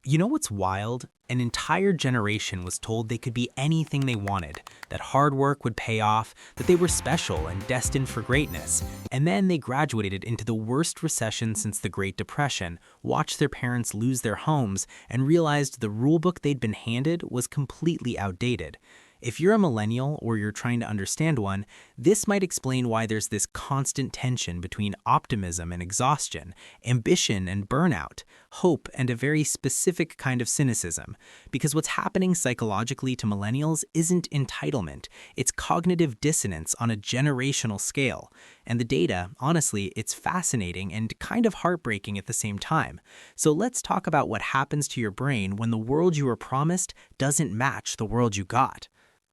You know what's wild? An entire generation was told they could be anything they wanted, that hard work would pay off, that they were special and destined for greatness. And then they graduated into the worst recession since the Great Depression, watched their parents lose their homes, and realized the rulebook they'd been handed was completely outdated. If you're a millennial or you're trying to understand one, this might explain why there's this constant tension between optimism and exhaustion, ambition and burnout, hope and a very specific kind of cynicism. Because what's happening psychologically to millennials isn't entitlement, it's cognitive dissonance on a generational scale. And the data, honestly, it's fascinating and kind of heartbreaking at the same time. So let's talk about what happens to your brain when the world you were promised doesn't match the world you got.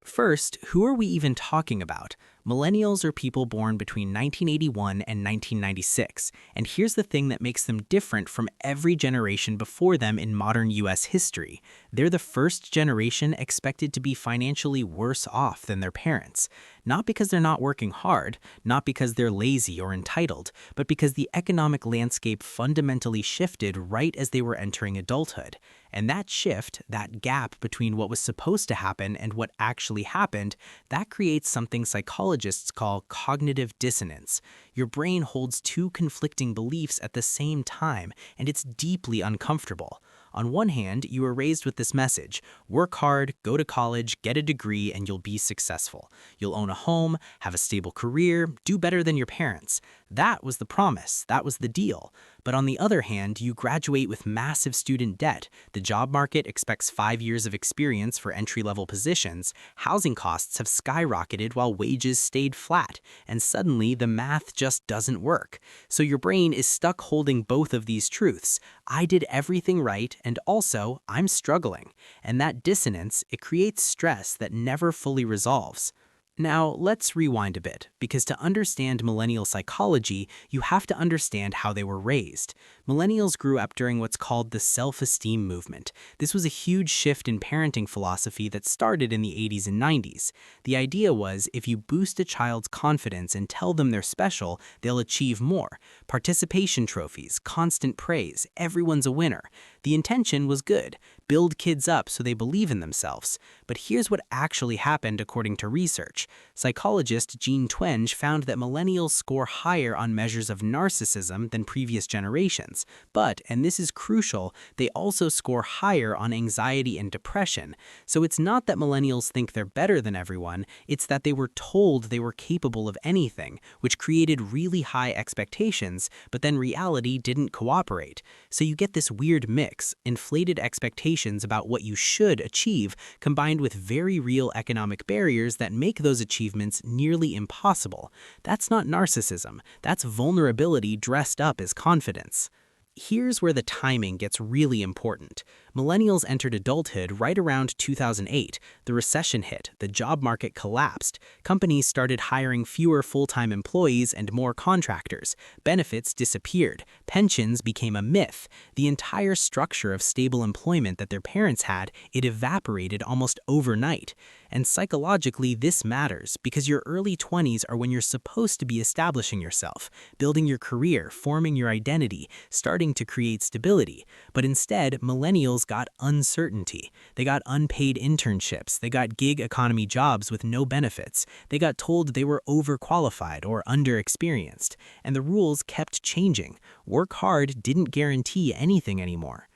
First, who are we even talking about? Millennials are people born between 1981 and 1996, and here's the thing that makes them different from every generation before them in modern US history. They're the first generation expected to be financially worse off than their parents. Not because they're not working hard, not because they're lazy or entitled, but because the economic landscape fundamentally shifted right as they were entering adulthood. And that shift, that gap between what was supposed to happen and what actually happened, that creates something psychologists call cognitive dissonance. Your brain holds two conflicting beliefs at the same time, and it's deeply uncomfortable. On one hand, you were raised with this message: work hard, go to college, get a degree, and you'll be successful. You'll own a home, have a stable career, do better than your parents. That was the promise, that was the deal. But on the other hand, you graduate with massive student debt. The job market expects 5 years of experience for entry-level positions. Housing costs have skyrocketed while wages stayed flat. And suddenly, the math just doesn't work. So your brain is stuck holding both of these truths. I did everything right, and also, I'm struggling. And that dissonance, it creates stress that never fully resolves. Now, let's rewind a bit, because to understand millennial psychology, you have to understand how they were raised. Millennials grew up during what's called the self-esteem movement. This was a huge shift in parenting philosophy that started in the 80s and 90s. The idea was, if you boost a child's confidence and tell them they're special, they'll achieve more. Participation trophies, constant praise, everyone's a winner. The intention was good: build kids up so they believe in themselves. But here's what actually happened according to research. Psychologist Twenge found that millennials score higher on measures of narcissism than previous generations. But, and this is crucial, they also score higher on anxiety and depression. So it's not that millennials think they're better than everyone, it's that they were told they were capable of anything, which created really high expectations, but then reality didn't cooperate. So you get this weird mix: inflated expectations about what you should achieve, combined with very real economic barriers that make those achievements nearly impossible. That's not narcissism, that's vulnerability dressed up as confidence. Here's where the timing gets really important. Millennials entered adulthood right around 2008. The recession hit, the job market collapsed, companies started hiring fewer full-time employees and more contractors, benefits disappeared, pensions became a myth. The entire structure of stable employment that their parents had, it evaporated almost overnight. And psychologically, this matters because your early 20s are when you're supposed to be establishing yourself, building your career, forming your identity, starting to create stability. But instead, millennials got uncertainty. They got unpaid internships. They got gig economy jobs with no benefits. They got told they were overqualified or underexperienced. And the rules kept changing. Work hard didn't guarantee anything anymore.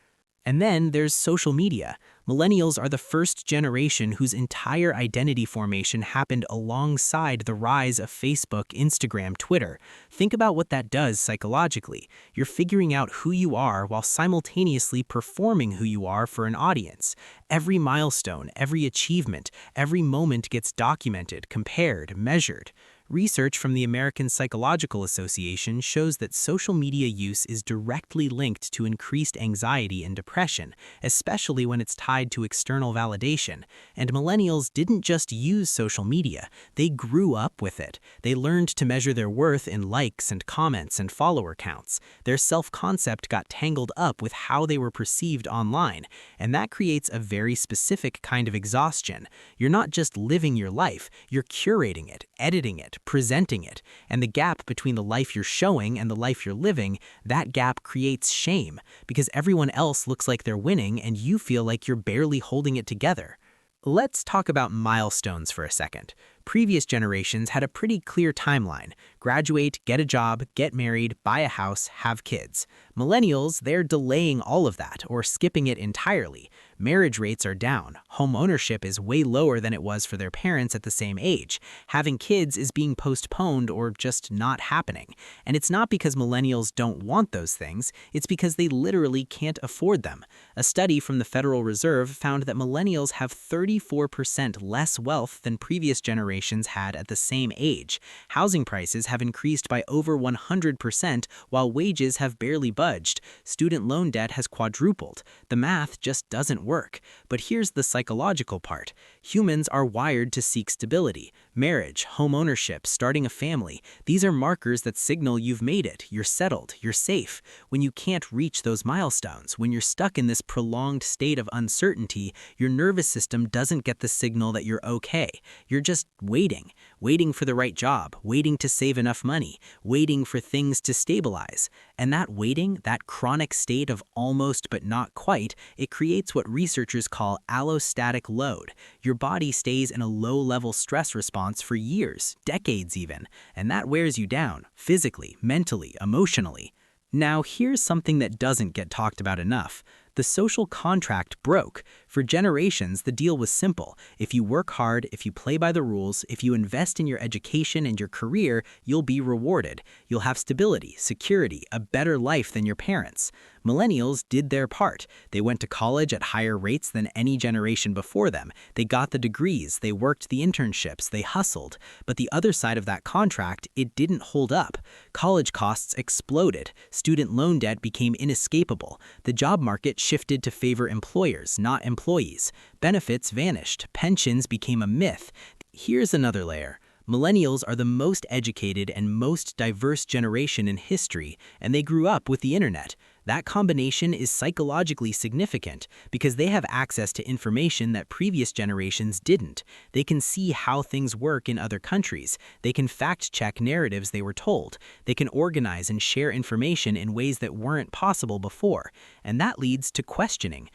And then there's social media. Millennials are the first generation whose entire identity formation happened alongside the rise of Facebook, Instagram, Twitter. Think about what that does psychologically. You're figuring out who you are while simultaneously performing who you are for an audience. Every milestone, every achievement, every moment gets documented, compared, measured. Research from the American Psychological Association shows that social media use is directly linked to increased anxiety and depression, especially when it's tied to external validation. And millennials didn't just use social media, they grew up with it. They learned to measure their worth in likes and comments and follower counts. Their self-concept got tangled up with how they were perceived online, and that creates a very specific kind of exhaustion. You're not just living your life, you're curating it. editing it, presenting it, and the gap between the life you're showing and the life you're living, that gap creates shame, because everyone else looks like they're winning and you feel like you're barely holding it together. Let's talk about milestones for a second. Previous generations had a pretty clear timeline: graduate, get a job, get married, buy a house, have kids. Millennials, they're delaying all of that or skipping it entirely. Marriage rates are down. Home ownership is way lower than it was for their parents at the same age. Having kids is being postponed or just not happening. And it's not because millennials don't want those things, it's because they literally can't afford them. A study from the Federal Reserve found that millennials have 34% less wealth than previous generations had at the same age. Housing prices have increased by over 100%, while wages have barely budged. Student loan debt has quadrupled. The math just doesn't work. But here's the psychological part. Humans are wired to seek stability. Marriage, home ownership, starting a family, these are markers that signal you've made it, you're settled, you're safe. When you can't reach those milestones, when you're stuck in this prolonged state of uncertainty, your nervous system doesn't get the signal that you're okay. You're just waiting for the right job, waiting to save enough money, waiting for things to stabilize. And that waiting, that chronic state of almost but not quite, it creates what researchers call allostatic load. Your body stays in a low-level stress response for years, decades even, and that wears you down, physically, mentally, emotionally. Now, here's something that doesn't get talked about enough. The social contract broke. For generations, the deal was simple. If you work hard, if you play by the rules, if you invest in your education and your career, you'll be rewarded. You'll have stability, security, a better life than your parents. Millennials did their part. They went to college at higher rates than any generation before them. They got the degrees, they worked the internships, they hustled. But the other side of that contract, it didn't hold up. College costs exploded. Student loan debt became inescapable. The job market shifted to favor employers, not employees. Benefits vanished. Pensions became a myth. Here's another layer. Millennials are the most educated and most diverse generation in history, and they grew up with the internet. That combination is psychologically significant because they have access to information that previous generations didn't. They can see how things work in other countries. They can fact-check narratives they were told. They can organize and share information in ways that weren't possible before. And that leads to questioning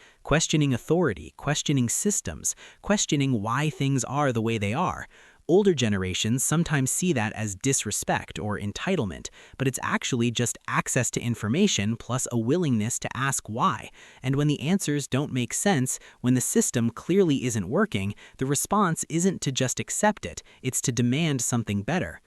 authority, questioning systems, questioning why things are the way they are. Older generations sometimes see that as disrespect or entitlement, but it's actually just access to information plus a willingness to ask why. And when the answers don't make sense, when the system clearly isn't working, the response isn't to just accept it, it's to demand something better.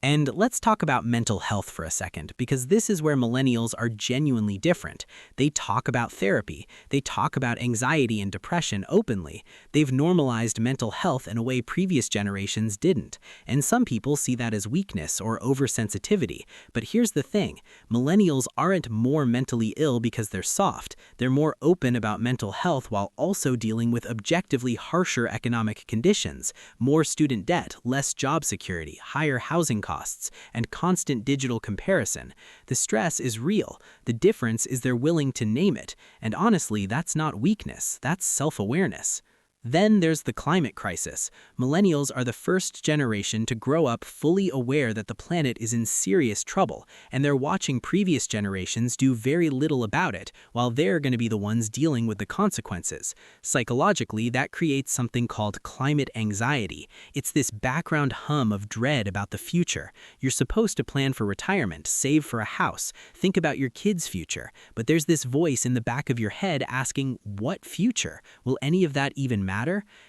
And let's talk about mental health for a second, because this is where millennials are genuinely different. They talk about therapy. They talk about anxiety and depression openly. They've normalized mental health in a way previous generations didn't. And some people see that as weakness or oversensitivity. But here's the thing. Millennials aren't more mentally ill because they're soft. They're more open about mental health while also dealing with objectively harsher economic conditions. More student debt, less job security, higher housing costs, and constant digital comparison. The stress is real. The difference is they're willing to name it. And honestly, that's not weakness, that's self-awareness. Then there's the climate crisis. Millennials are the first generation to grow up fully aware that the planet is in serious trouble, and they're watching previous generations do very little about it, while they're going to be the ones dealing with the consequences. Psychologically, that creates something called climate anxiety. It's this background hum of dread about the future. You're supposed to plan for retirement, save for a house, think about your kids' future, but there's this voice in the back of your head asking, what future? Will any of that even matter?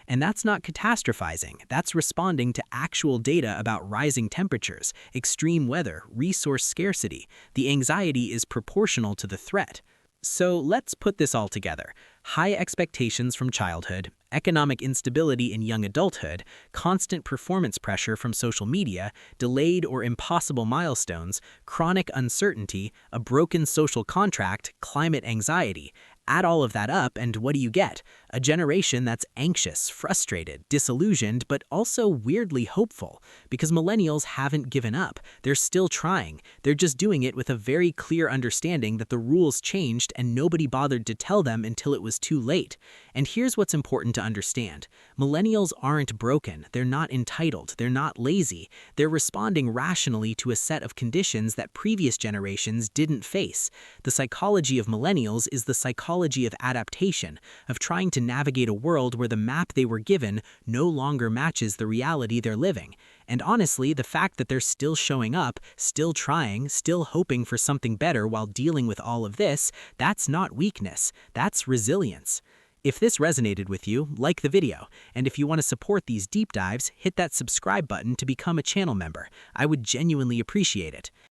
And that's not catastrophizing. That's responding to actual data about rising temperatures, extreme weather, resource scarcity. The anxiety is proportional to the threat. So let's put this all together. High expectations from childhood, economic instability in young adulthood, constant performance pressure from social media, delayed or impossible milestones, chronic uncertainty, a broken social contract, climate anxiety. Add all of that up, and what do you get? A generation that's anxious, frustrated, disillusioned, but also weirdly hopeful, because millennials haven't given up. They're still trying. They're just doing it with a very clear understanding that the rules changed and nobody bothered to tell them until it was too late. And here's what's important to understand. Millennials aren't broken. They're not entitled. They're not lazy. They're responding rationally to a set of conditions that previous generations didn't face. The psychology of millennials is the psychology of adaptation, of trying to navigate a world where the map they were given no longer matches the reality they're living. And honestly, the fact that they're still showing up, still trying, still hoping for something better while dealing with all of this, that's not weakness, that's resilience. If this resonated with you, like the video, and if you want to support these deep dives, hit that subscribe button to become a channel member. I would genuinely appreciate it.